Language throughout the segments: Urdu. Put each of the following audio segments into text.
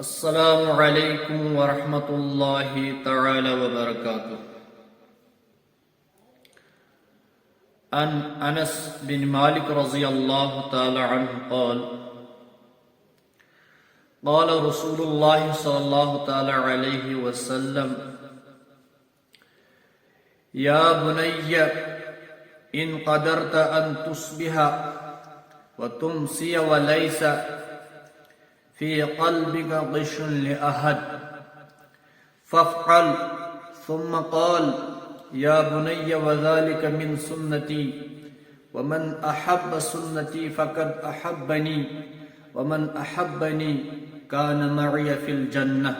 السلام علیکم ورحمۃ اللہ تعالی وبرکاتہ۔ عن انس بن مالک رضی اللہ تعالی عنہ قال قال رسول اللہ صلی اللہ تعالی علیہ وسلم یا بنی ان قدرت ان تصبح وتمسی ولیس في قلبك غش لأحد فافعل، ثم قال يا بني وذلك من سنتي ومن أحب سنتي فقد أحبني ومن أحبني كان معي في الجنة،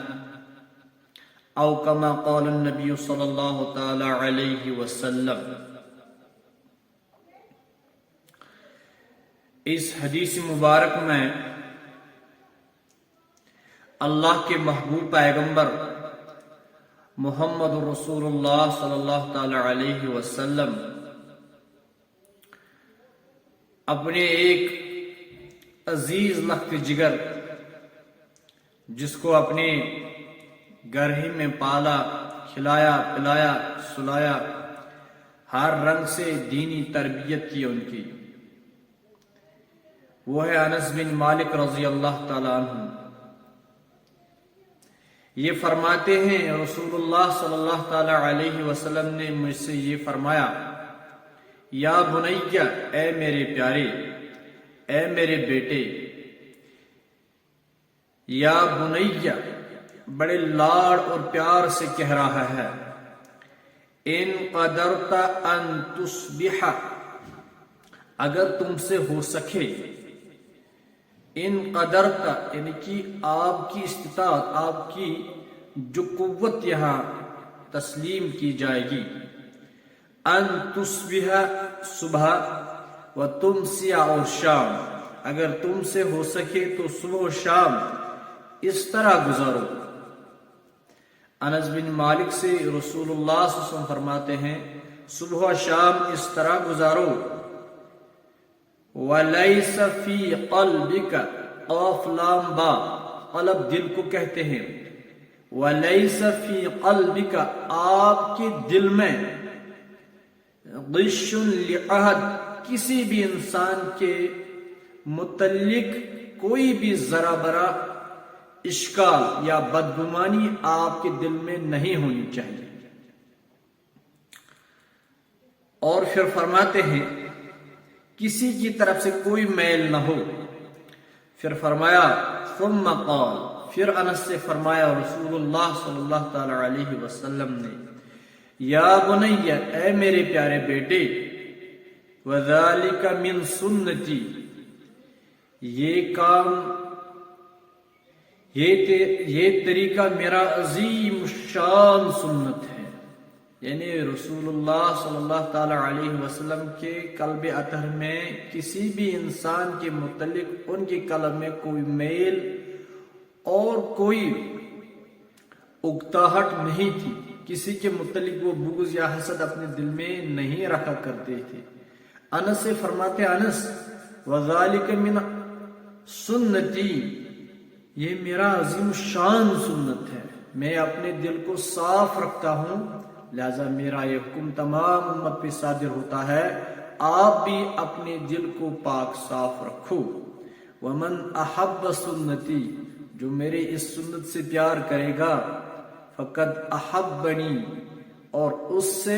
أو كما قال النبي صلى الله تعالى عليه وسلم۔ اس حدیث مبارک میں اللہ کے محبوب پیغمبر محمد رسول اللہ صلی اللہ تعالی علیہ وسلم اپنے ایک عزیز لخت جگر، جس کو اپنے گھر ہی میں پالا، کھلایا، پلایا، سلایا، ہر رنگ سے دینی تربیت کی ان کی، وہ ہے انس بن مالک رضی اللہ تعالی عنہ۔ یہ فرماتے ہیں رسول اللہ صلی اللہ تعالی علیہ وسلم نے مجھ سے یہ فرمایا، یا بنیا، اے میرے پیارے، اے میرے بیٹے، یا بنیا بڑے لاڑ اور پیار سے کہہ رہا ہے، ان قدرت ان تصبح، اگر تم سے ہو سکے، ان قدرت یعنی کہ آپ کی استطاعت، آپ کی جو قوت یہاں تسلیم کی جائے گی، ان تصبح صبح و تمسی اور شام، اگر تم سے ہو سکے تو صبح و شام اس طرح گزارو۔ انس بن مالک سے رسول اللہ صلی اللہ علیہ وسلم فرماتے ہیں صبح و شام اس طرح گزارو۔ وَلَيْسَ فِي قَلْبِكَ، قاف لام با، قلب دل کو کہتے ہیں، وَلَيْسَ فِي قَلْبِكَ، آپ کے دل میں، غش لِعَہد، کسی بھی انسان کے متعلق کوئی بھی ذرا برا اشکال یا بدگمانی آپ کے دل میں نہیں ہونی چاہیے۔ اور پھر فرماتے ہیں کسی کی طرف سے کوئی میل نہ ہو۔ پھر فرمایا ثم قال، پھر انس سے فرمایا رسول اللہ صلی اللہ تعالی علیہ وسلم نے، یا بنی، اے میرے پیارے بیٹے، وذالک من سنتی، یہ کام، یہ طریقہ میرا عظیم شان سنت ہے، یعنی رسول اللہ صلی اللہ تعالی علیہ وسلم کے قلب اطہر میں کسی بھی انسان کے متعلق ان کے قلب میں کوئی میل اور کوئی اکتاہٹ نہیں تھی، کسی کے متعلق وہ بغض یا حسد اپنے دل میں نہیں رکھا کرتے تھے۔ انس سے فرماتے انس، وذالک من سنتی، یہ میرا عظیم شان سنت ہے، میں اپنے دل کو صاف رکھتا ہوں، لہذا میرا یہ حکم تمام امت پہ صادر ہوتا ہے، آپ بھی اپنے دل کو پاک صاف رکھو۔ ومن احب سنتی، جو میرے اس سنت سے پیار کرے گا، فقد احبنی، اور اس سے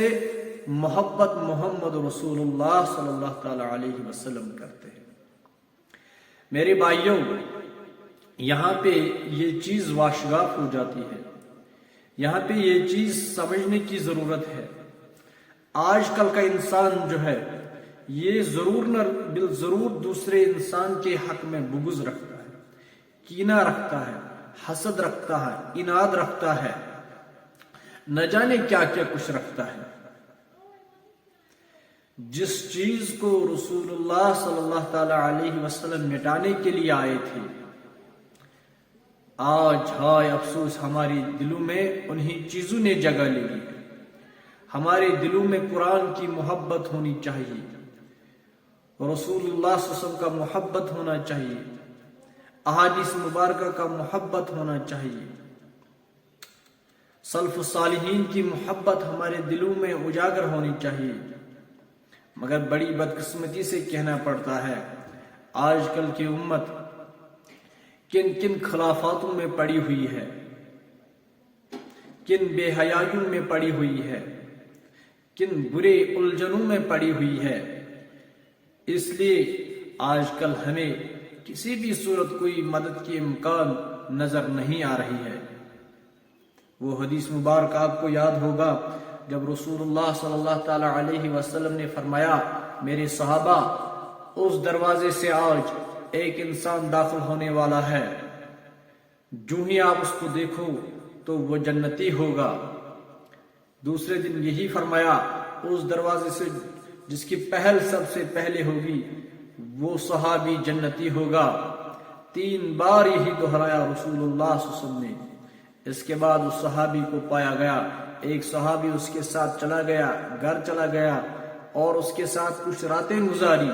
محبت محمد رسول اللہ صلی اللہ تعالی علیہ وسلم کرتے ہیں۔ میرے بھائیوں، یہاں پہ یہ چیز واشگاف ہو جاتی ہے، یہاں پہ یہ چیز سمجھنے کی ضرورت ہے۔ آج کل کا انسان جو ہے یہ ضرور نہ بالضرور دوسرے انسان کے حق میں بغض رکھتا ہے، کینہ رکھتا ہے، حسد رکھتا ہے، اناد رکھتا ہے، نہ جانے کیا کیا کچھ رکھتا ہے۔ جس چیز کو رسول اللہ صلی اللہ تعالی علیہ وسلم مٹانے کے لیے آئے تھے، آج ہائے افسوس ہماری دلوں میں انہی چیزوں نے جگہ لے لی۔ ہمارے دلوں میں قرآن کی محبت ہونی چاہیے، رسول اللہ صلی اللہ علیہ وسلم کا محبت ہونا چاہیے، احادیث مبارکہ کا محبت ہونا چاہیے، سلف صالحین کی محبت ہمارے دلوں میں اجاگر ہونی چاہیے۔ مگر بڑی بدقسمتی سے کہنا پڑتا ہے، آج کل کی امت کن کن خلافاتوں میں پڑی ہوئی ہے، کن بے حیائیوں میں پڑی ہوئی ہے، کن برے الجھنوں میں پڑی ہوئی ہے۔ اس لیے آج کل ہمیں کسی بھی صورت کوئی مدد کی امکان نظر نہیں آ رہی ہے۔ وہ حدیث مبارک آپ کو یاد ہوگا جب رسول اللہ صلی اللہ تعالی علیہ وسلم نے فرمایا، میرے صحابہ، اس دروازے سے آج ایک انسان داخل ہونے والا ہے، جو ہی آپ اس کو دیکھو تو وہ جنتی ہوگا۔ دوسرے دن یہی فرمایا، اس دروازے سے جس کی پہل سب سے پہلے ہوگی وہ صحابی جنتی ہوگا۔ 3 بار یہی دہرایا رسول اللہ صلی اللہ علیہ وسلم نے۔ اس کے بعد اس صحابی کو پایا گیا، ایک صحابی اس کے ساتھ چلا گیا، گھر چلا گیا اور اس کے ساتھ کچھ راتیں گزاری۔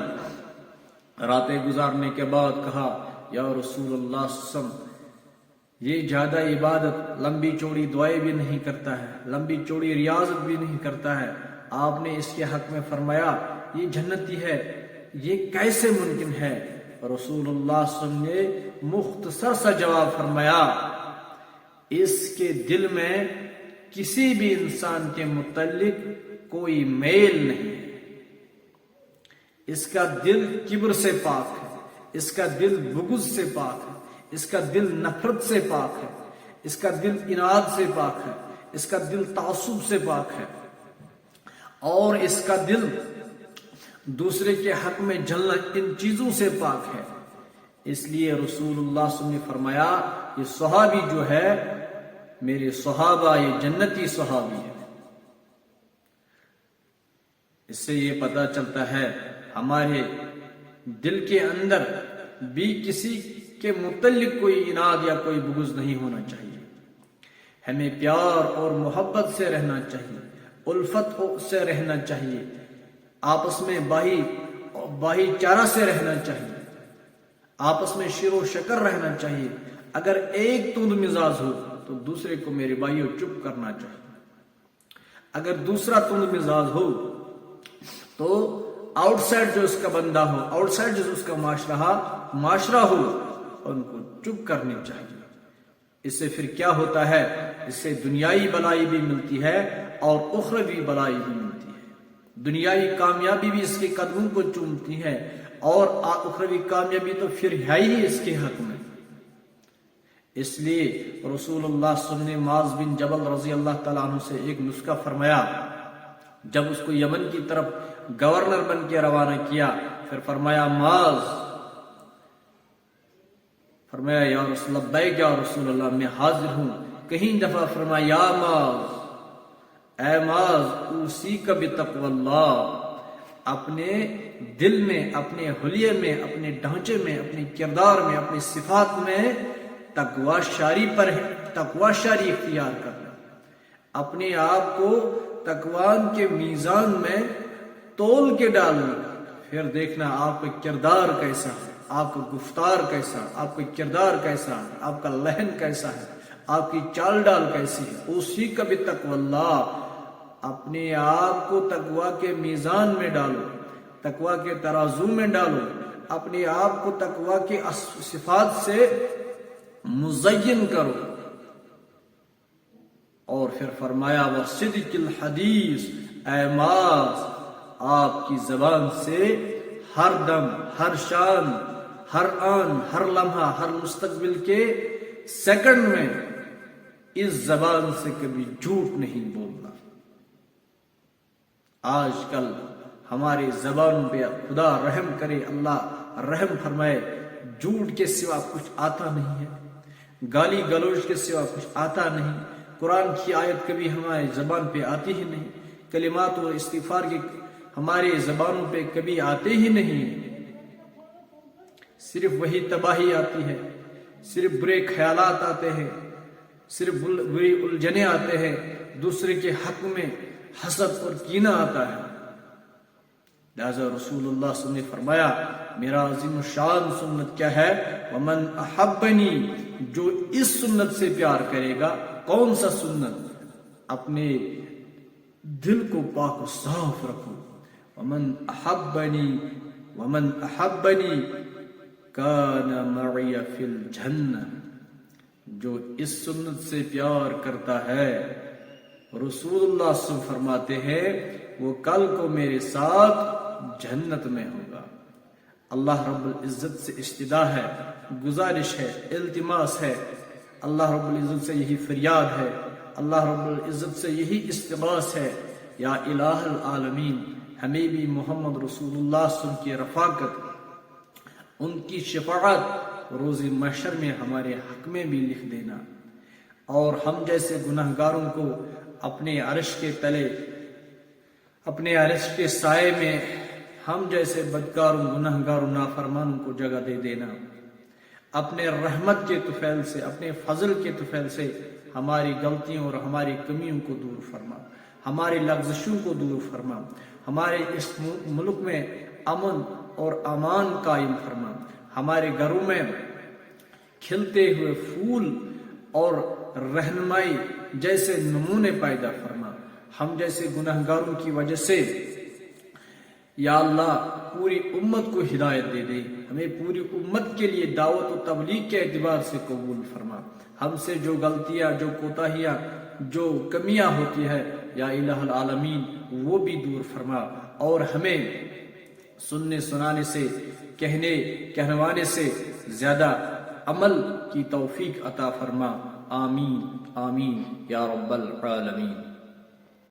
راتیں گزارنے کے بعد کہا، یا رسول اللہ صلی اللہ علیہ وسلم، یہ زیادہ عبادت، لمبی چوڑی دعائیں بھی نہیں کرتا ہے، لمبی چوڑی ریاضت بھی نہیں کرتا ہے، آپ نے اس کے حق میں فرمایا یہ جنتی ہے، یہ کیسے ممکن ہے؟ رسول اللہ صلی اللہ علیہ وسلم نے مختصر سا جواب فرمایا، اس کے دل میں کسی بھی انسان کے متعلق کوئی میل نہیں ہے، اس کا دل کبر سے پاک ہے، اس کا دل بغض سے پاک ہے، اس کا دل نفرت سے پاک ہے، اس کا دل اناد سے پاک ہے، اس کا دل تعصب سے پاک ہے، اور اس کا دل دوسرے کے حق میں جلنا، ان چیزوں سے پاک ہے۔ اس لیے رسول اللہ صلی اللہ علیہ وسلم نے فرمایا، یہ صحابی جو ہے میرے صحابہ، یہ جنتی صحابی ہے۔ اس سے یہ پتہ چلتا ہے ہمارے دل کے اندر بھی کسی کے متعلق کوئی اناد یا کوئی بغض نہیں ہونا چاہیے۔ ہمیں پیار اور محبت سے رہنا چاہیے، الفت سے رہنا چاہیے، آپس میں باہی چارہ سے رہنا چاہیے، آپس میں شیر و شکر رہنا چاہیے۔ اگر ایک تند مزاج ہو تو دوسرے کو میرے بھائیوں چپ کرنا چاہیے۔ اگر دوسرا تند مزاج ہو تو آؤٹ سائڈ جو اس کا بندہ ہو، آؤٹ سائڈ جو اس کا معاشرہ ہو، ان کو چپ کرنی چاہیے۔ اس سے پھر کیا ہوتا ہے؟ اس سے دنیائی بلائی بھی ملتی ہے اور اخروی بلائی بھی ملتی ہے۔ دنیائی کامیابی بھی اس کے قدموں کو چومتی ہے اور اخروی کامیابی تو پھر ہے ہی اس کے حق میں۔ اس لیے رسول اللہ صلی اللہ علیہ وسلم نے معاذ بن جبل رضی اللہ تعالیٰ عنہ سے ایک نسخہ فرمایا، جب اس کو یمن کی طرف گورنر بن کے روانہ کیا، پھر فرمایا، معاذ، فرمایا یا رسول اللہ، لبیک یا رسول اللہ، میں حاضر ہوں۔ کہیں دفعہ فرمایا، یا معاذ، اے معاذ، اوصیک بتقوی اللہ، اپنے دل میں، اپنے حلیے میں، اپنے ڈھانچے میں، اپنے کردار میں، اپنی صفات میں تقوی شاری اختیار کرنا، اپنے آپ کو تقوی کے میزان میں تول کے ڈالنا، پھر دیکھنا آپ کا کردار کیسا ہے، آپ کا گفتار کیسا، آپ کا کردار کیسا ہے، آپ کا لہن کیسا ہے، آپ کی چال ڈال کیسی ہے۔ اسی کا بھی تقوی اللہ، اپنے آپ کو تقوی کے میزان میں ڈالو، تقوی کے ترازو میں ڈالو، اپنے آپ کو تقوی کی صفات سے مزین کرو۔ اور پھر فرمایا، وصدق الحدیث، اے معاذ، آپ کی زبان سے ہر دم، ہر شان، ہر آن، ہر لمحہ، ہر مستقبل کے سیکنڈ میں اس زبان سے کبھی جھوٹ نہیں بولنا۔ آج کل ہماری زبانوں پہ خدا رحم کرے، اللہ رحم فرمائے، جھوٹ کے سوا کچھ آتا نہیں ہے، گالی گلوچ کے سوا کچھ آتا نہیں، قرآن کی آیت کبھی ہماری زبان پہ آتی ہی نہیں، کلمات اور استغفار کی ہماری زبانوں پہ کبھی آتے ہی نہیں، صرف وہی تباہی آتی ہے، صرف برے خیالات آتے ہیں، صرف بری الجھنیں آتے ہیں، دوسرے کے حق میں حسد اور کینہ آتا ہے۔ لہذا رسول اللہ صلی اللہ علیہ وسلم نے فرمایا، میرا عظیم الشان سنت کیا ہے؟ ومن احبنی، جو اس سنت سے پیار کرے گا. کون سا سنت؟ اپنے دل کو پاک و صاف رکھو. ومن احبنی کان معی فی الجنہ، جو اس سنت سے پیار کرتا ہے رسول اللہ صلی اللہ علیہ وسلم فرماتے ہیں وہ کل کو میرے ساتھ جنت میں ہوگا. اللہ رب العزت سے استدعا ہے، گزارش ہے، التماس ہے، اللہ رب العزت سے یہی فریاد ہے، اللہ رب العزت سے یہی استغاث ہے، یا الہ العالمین ہمیں بھی محمد رسول اللہ صلی اللہ علیہ وسلم کی رفاقت، ان کی شفاعت روز محشر میں ہمارے حق میں بھی لکھ دینا، اور ہم جیسے گناہگاروں کو اپنے عرش کے تلے، اپنے عرش کے سائے میں ہم جیسے بدکاروں، گناہگاروں، نافرمانوں کو جگہ دے دینا. اپنے رحمت کے طفیل سے، اپنے فضل کے طفیل سے ہماری غلطیوں اور ہماری کمیوں کو دور فرما، ہماری لغزشوں کو دور فرما، ہمارے اس ملک میں امن اور امان قائم فرما، ہمارے گھروں میں کھلتے ہوئے پھول اور رہنمائی جیسے نمونے پیدا فرما. ہم جیسے گناہگاروں کی وجہ سے یا اللہ پوری امت کو ہدایت دے دے، ہمیں پوری امت کے لیے دعوت و تبلیغ کے اعتبار سے قبول فرما. ہم سے جو غلطیاں، جو کوتاہیاں، جو کمیاں ہوتی ہے یا الہ العالمین وہ بھی دور فرما، اور ہمیں سننے سنانے سے، کہنوانے سے زیادہ عمل کی توفیق عطا فرما. آمین آمین یا رب العالمین.